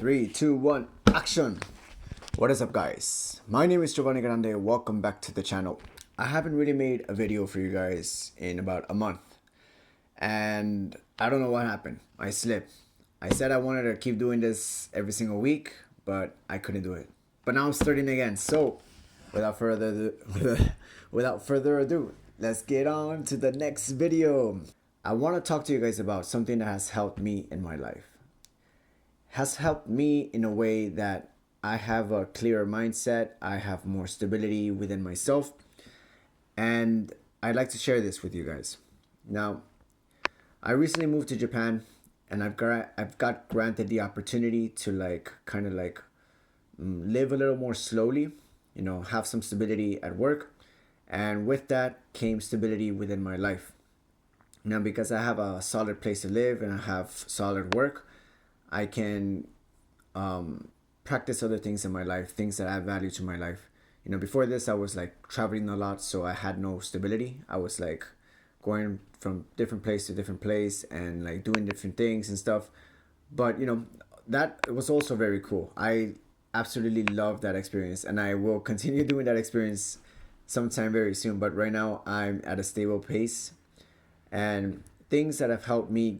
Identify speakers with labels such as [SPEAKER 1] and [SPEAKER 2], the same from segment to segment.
[SPEAKER 1] Three, two, one, action! What is up, guys? My name is Giovanni Grande. Welcome back to the channel. I haven't really made a video for you guys in about a month, and I don't know what happened. I slipped. I said I wanted to keep doing this every single week, but I couldn't do it. But now I'm starting again. So, without further ado, let's get on to the next video. I want to talk to you guys about something that has helped me in my life. Has helped me in a way that I have a clearer mindset, I have more stability within myself, and I'd like to share this with you guys. Now, I recently moved to Japan, and I've got granted the opportunity to live a little more slowly, have some stability at work, and with that came stability within my life. Now, because I have a solid place to live and I have solid work, I can practice other things in my life, things that add value to my life. Before this, I was like traveling a lot, so I had no stability. I was like going from different place to different place and like doing different things and stuff. But that was also very cool. I absolutely love that experience, and I will continue doing that experience sometime very soon. But right now, I'm at a stable pace, and things that have helped me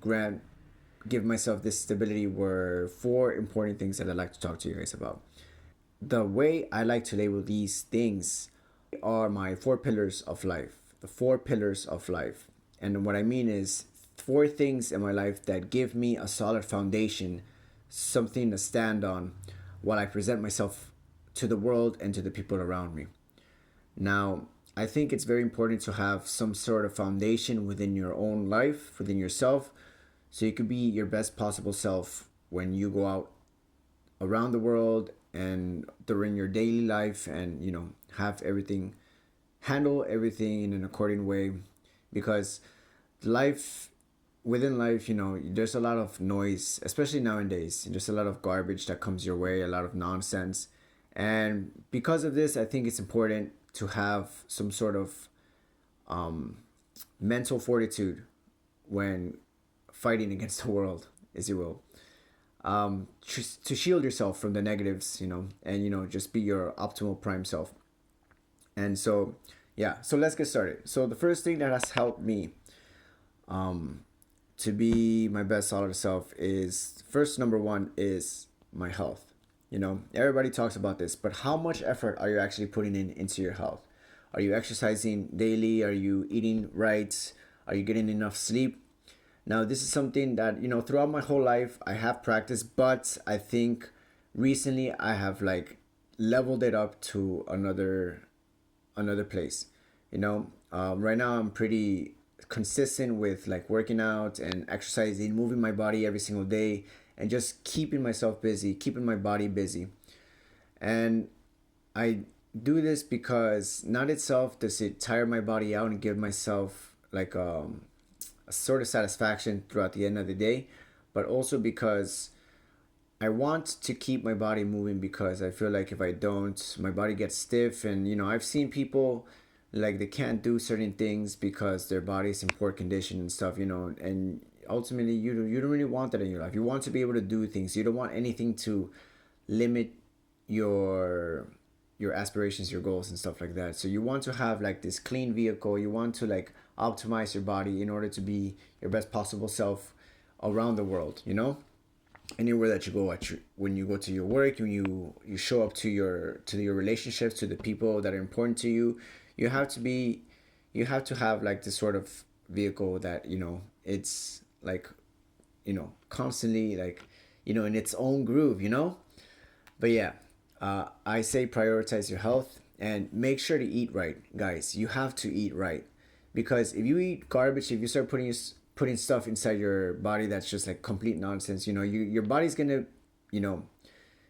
[SPEAKER 1] give myself this stability were four important things that I'd like to talk to you guys about. The way I like to label these things are my four pillars of life. The four pillars of life. And what I mean is four things in my life that give me a solid foundation, something to stand on while I present myself to the world and to the people around me. Now, I think it's very important to have some sort of foundation within your own life, within yourself, so you could be your best possible self when you go out around the world and during your daily life, and handle everything in an according way. Because within life, there's a lot of noise, especially nowadays. There's a lot of garbage that comes your way, a lot of nonsense. And because of this, I think it's important to have some sort of mental fortitude when fighting against the world, as you will, to shield yourself from the negatives, and just be your optimal prime self. And so let's get started. So the first thing that has helped me to be my best solid self is, first, number one is my health. Everybody talks about this, but how much effort are you actually putting into your health? Are you exercising daily? Are you eating right? Are you getting enough sleep? Now, this is something that, throughout my whole life I have practiced, but I think recently I have like leveled it up to another place. Right now I'm pretty consistent with like working out and exercising, moving my body every single day, and just keeping myself busy, keeping my body busy. And I do this because not itself does it tire my body out and give myself like a sort of satisfaction throughout the end of the day, but also because I want to keep my body moving, because I feel like if I don't, my body gets stiff. And I've seen people like they can't do certain things because their body's in poor condition and stuff, and ultimately you don't really want that in your life. You want to be able to do things. You don't want anything to limit your aspirations, your goals and stuff like that. So you want to have like this clean vehicle. You want to like optimize your body in order to be your best possible self around the world, anywhere that you go, when you go to your work, when you show up to your relationships, to the people that are important to you. You have to have like this sort of vehicle that it's like constantly like in its own groove. But yeah, I say prioritize your health and make sure to eat right, guys. You have to eat right, because if you eat garbage, if you start putting stuff inside your body that's just like complete nonsense, your body's gonna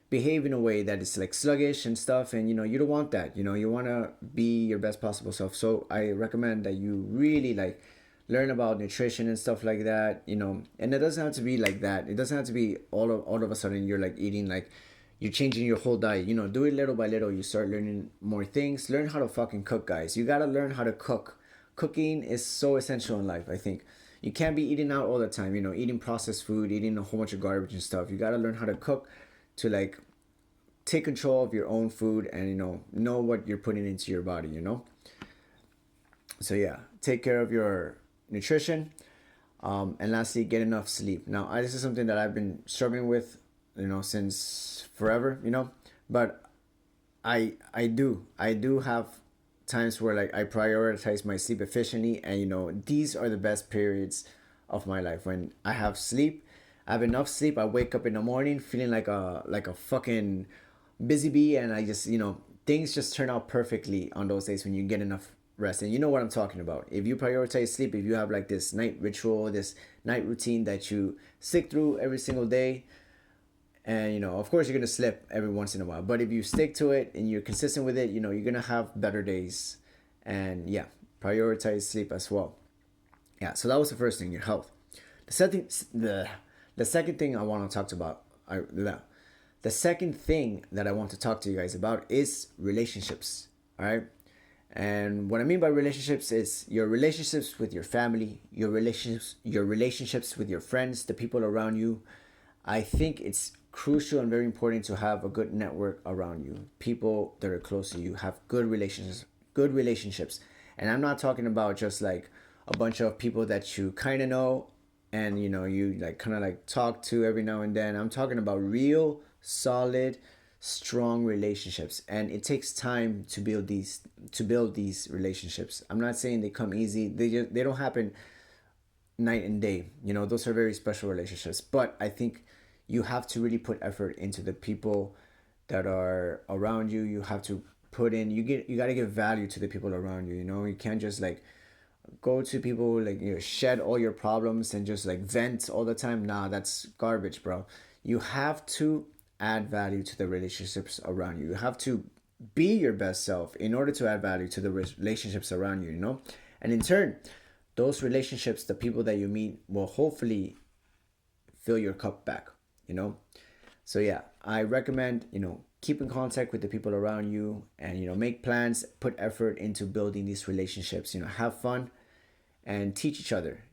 [SPEAKER 1] behave in a way that is like sluggish and stuff, and you don't want that. You want to be your best possible self. So I recommend that you really like learn about nutrition and stuff like that. And it doesn't have to be like that. It doesn't have to be all of a sudden you're like eating like you're changing your whole diet. Do it little by little. You start learning more things. Learn how to fucking cook, guys. You gotta learn how to cook. Cooking is so essential in life, I think. You can't be eating out all the time, eating processed food, eating a whole bunch of garbage and stuff. You gotta learn how to cook to like take control of your own food and know what you're putting into your body, so yeah, take care of your nutrition. And lastly, get enough sleep. Now, this is something that I've been struggling with, since forever, but I do have times where like I prioritize my sleep efficiently, and these are the best periods of my life when I have sleep. I have enough sleep. I wake up in the morning feeling like a fucking busy bee, and I just things just turn out perfectly on those days when you get enough rest. And you know what I'm talking about. If you prioritize sleep, if you have like this night ritual, this night routine that you stick through every single day, and of course you're gonna slip every once in a while, but if you stick to it and you're consistent with it, you're gonna have better days. And yeah, prioritize sleep as well. Yeah, so that was the first thing, your health. The second thing I want to talk about, the second thing that I want to talk to you guys about is relationships. All right. And what I mean by relationships is your relationships with your family, your relationships with your friends, the people around you. I think it's crucial and very important to have a good network around you. People that are close to you, have good relationships. And I'm not talking about just like a bunch of people that you kind of know and you like kind of like talk to every now and then. I'm talking about real solid strong relationships, and it takes time to build these relationships. I'm not saying they come easy. They don't happen night and day. Those are very special relationships, but I think you have to really put effort into the people that are around you. You have to put in you got to give value to the people around you. You can't just like go to people, like shed all your problems and just like vent all the time. Nah, that's garbage, bro. You have to add value to the relationships around you. You have to be your best self in order to add value to the relationships around you. And in turn, those relationships, the people that you meet, will hopefully fill your cup back, you know so yeah, I recommend keep in contact with the people around you, and make plans, put effort into building these relationships. Have fun and teach each other.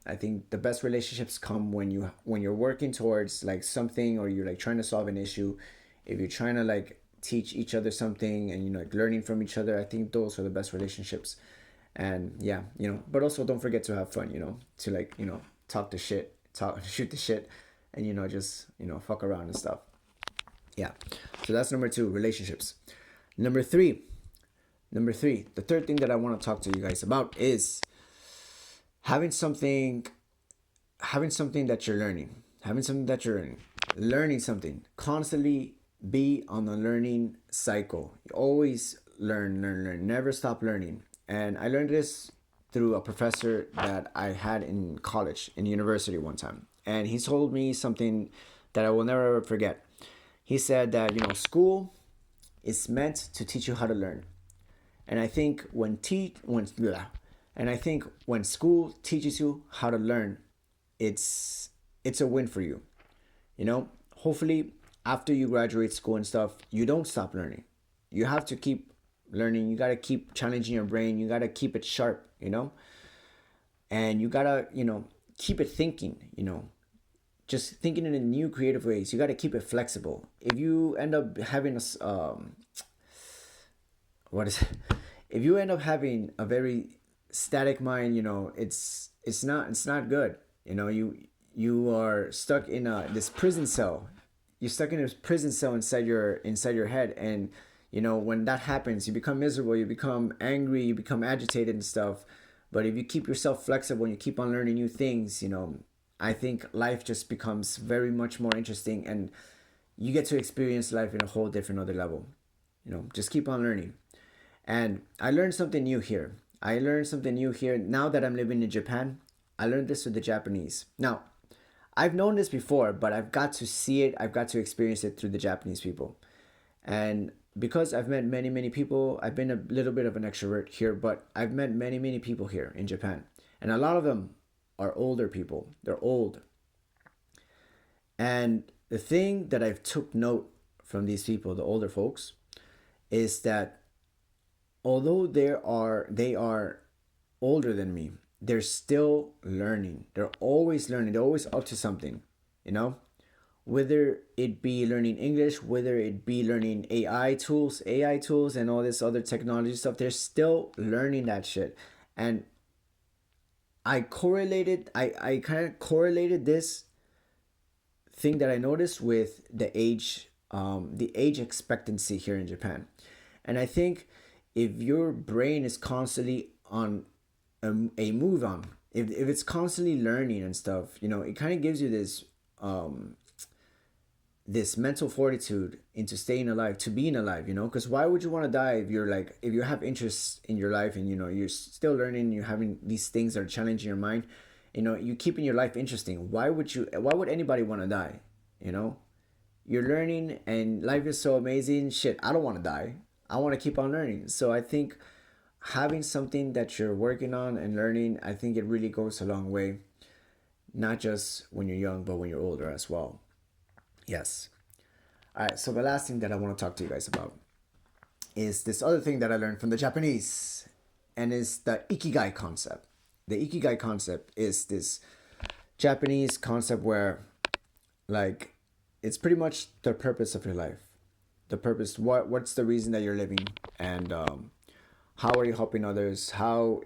[SPEAKER 1] I think the best relationships come when you're working towards like something, or you're like trying to solve an issue. If you're trying to like teach each other something, and like learning from each other, I think those are the best relationships. And yeah, but also don't forget to have fun, to like talk the shit, talk shoot the shit, and just fuck around and stuff. Yeah, so that's number two, relationships. number three number three, the third thing that I want to talk to you guys about is having something having something that you're learning something constantly. Be on the learning cycle. You always learn, never stop learning. And I learned this through a professor that I had in college, in university one time, and he told me something that I will never ever forget. He said that school is meant to teach you how to learn. And I think when school teaches you how to learn, it's a win for you. Hopefully after you graduate school and stuff, you don't stop learning. You have to keep learning. You got to keep challenging your brain. You got to keep it sharp, and you got to, keep it thinking, just thinking in a new creative ways. You got to keep it flexible. If you end up having what is it? If you end up having a very static mind, it's not good. You are stuck in this prison cell. You're stuck in this prison cell inside your head, and when that happens, you become miserable, you become angry, you become agitated and stuff. But if you keep yourself flexible and you keep on learning new things, I think life just becomes very much more interesting, and you get to experience life in a whole different other level. Just keep on learning. And I learned something new here. Now that I'm living in Japan. I learned this with the Japanese. Now, I've known this before, but I've got to see it, I've got to experience it through the Japanese people. And because I've met many, many people, I've been a little bit of an extrovert here, but I've met many, many people here in Japan. And a lot of them are older people. They're old. And the thing that I've took note from these people, the older folks, is that although they are older than me, they're still learning. They're always learning. They're always up to something, you know? whether it be learning English, whether it be learning AI tools, and all this other technology stuff, they're still learning that shit. And I kind of correlated this thing that I noticed with the age expectancy here in Japan. And I think if your brain is constantly on a move on, if it's constantly learning and stuff, it kind of gives you um, this mental fortitude into staying alive, to being alive, because why would you want to die if you're like, if you have interests in your life and you're still learning, you're having these things that are challenging your mind, you keeping your life interesting. Why would anybody want to die? you know you're learning and life is so amazing. Shit, I don't want to die. I want to keep on learning. So I think having something that you're working on and learning, I think it really goes a long way, not just when you're young but when you're older as well. Yes. All right, so the last thing that I want to talk to you guys about is this other thing that I learned from the Japanese, and is the ikigai concept. The ikigai concept is this Japanese concept where, like, it's pretty much the purpose of your life. The purpose, what's the reason that you're living, and how are you helping others? How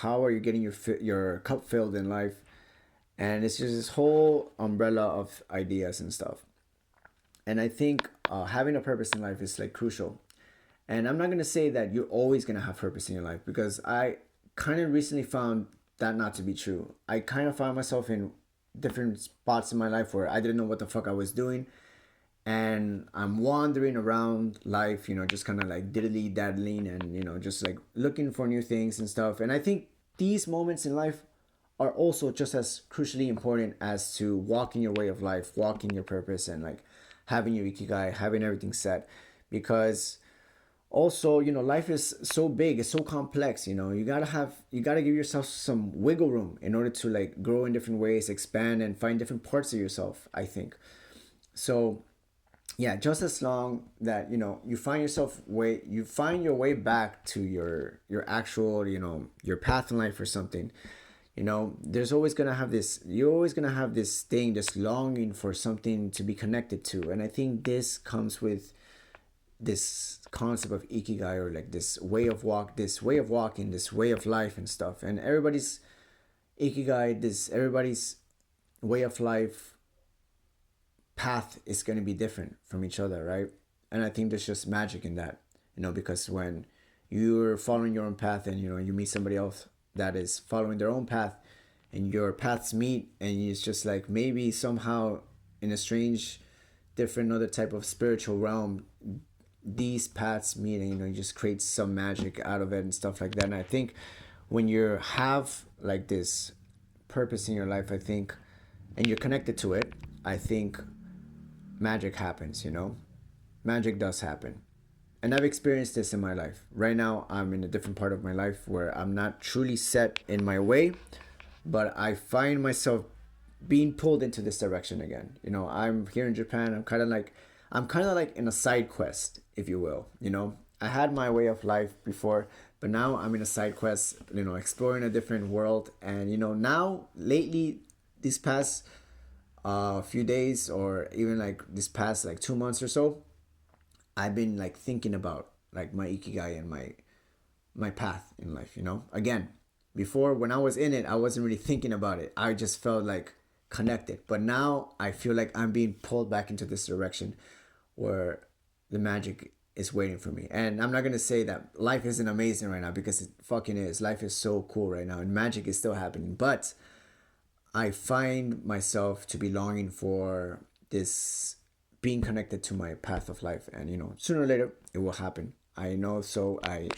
[SPEAKER 1] are you getting your cup filled in life? And it's just this whole umbrella of ideas and stuff. And I think having a purpose in life is like crucial. And I'm not gonna say that you're always gonna have purpose in your life, because I kind of recently found that not to be true. I kind of found myself in different spots in my life where I didn't know what the fuck I was doing, and I'm wandering around life, just kind of like diddly daddling, and just like looking for new things and stuff. And I think these moments in life are also just as crucially important as to walking your way of life, walking your purpose, and like having your ikigai, having everything set. Because also, life is so big, it's so complex. You gotta give yourself some wiggle room in order to like grow in different ways, expand, and find different parts of yourself, I think. So yeah, just as long that you find your way back to your actual, your path in life or something. There's always gonna have this you're always gonna have this thing, this longing for something to be connected to. And I think this comes with this concept of ikigai, or like this way of walking, this way of life and stuff. And everybody's ikigai, this everybody's way of life path is going to be different from each other, right? And I think there's just magic in that, because when you're following your own path, and you meet somebody else that is following their own path, and your paths meet, and it's just like maybe somehow in a strange, different, other type of spiritual realm, these paths meet, and you just create some magic out of it and stuff like that. And I think when you have like this purpose in your life, I think, and you're connected to it, I think magic happens. Magic does happen. And I've experienced this in my life. Right now I'm in a different part of my life where I'm not truly set in my way, but I find myself being pulled into this direction again. I'm here in Japan. I'm kind of like in a side quest, if you will. I had my way of life before, but now I'm in a side quest, exploring a different world. And now lately, these past few days, or even like this past like 2 months or so, I've been like thinking about like my ikigai and my path in life. Again, before, when I was in it, I wasn't really thinking about it. I just felt like connected. But now I feel like I'm being pulled back into this direction where the magic is waiting for me. And I'm not gonna say that life isn't amazing right now, because it fucking is. Life is so cool right now, and magic is still happening. But I find myself to be longing for this, being connected to my path of life. And sooner or later it will happen. I know. So I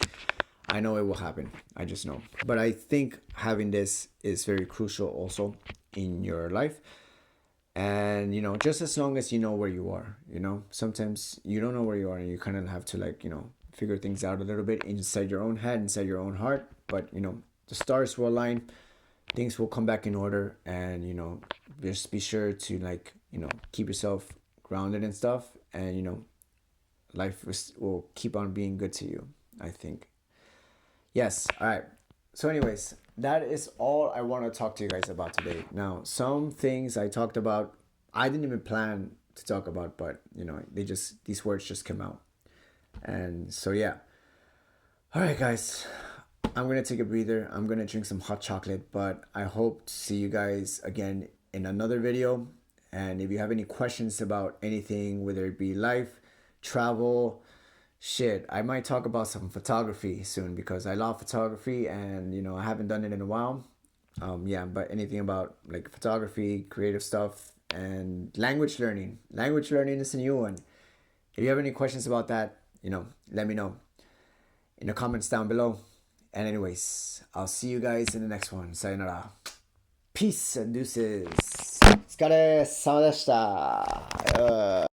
[SPEAKER 1] know it will happen. I just know. But I think having this is very crucial also in your life. And just as long as you know where you are. Sometimes you don't know where you are, and you kind of have to like figure things out a little bit inside your own head, inside your own heart. But the stars will align, things will come back in order. And just be sure to like keep yourself grounded and stuff. And life will keep on being good to you, I think. Yes. All right. So anyways, that is all I want to talk to you guys about today. Now, some things I talked about I didn't even plan to talk about, but you know, these words just came out. And so yeah. All right, guys. I'm gonna take a breather. I'm gonna drink some hot chocolate, but I hope to see you guys again in another video. And if you have any questions about anything, whether it be life, travel, shit, I might talk about some photography soon because I love photography and you know I haven't done it in a while. Yeah, but anything about like photography, creative stuff, and language learning. Language learning is a new one. If you have any questions about that, you know, let me know in the comments down below. And anyways, I'll see you guys in the next one. Sayonara. Peace and deuces. お疲れ様でした。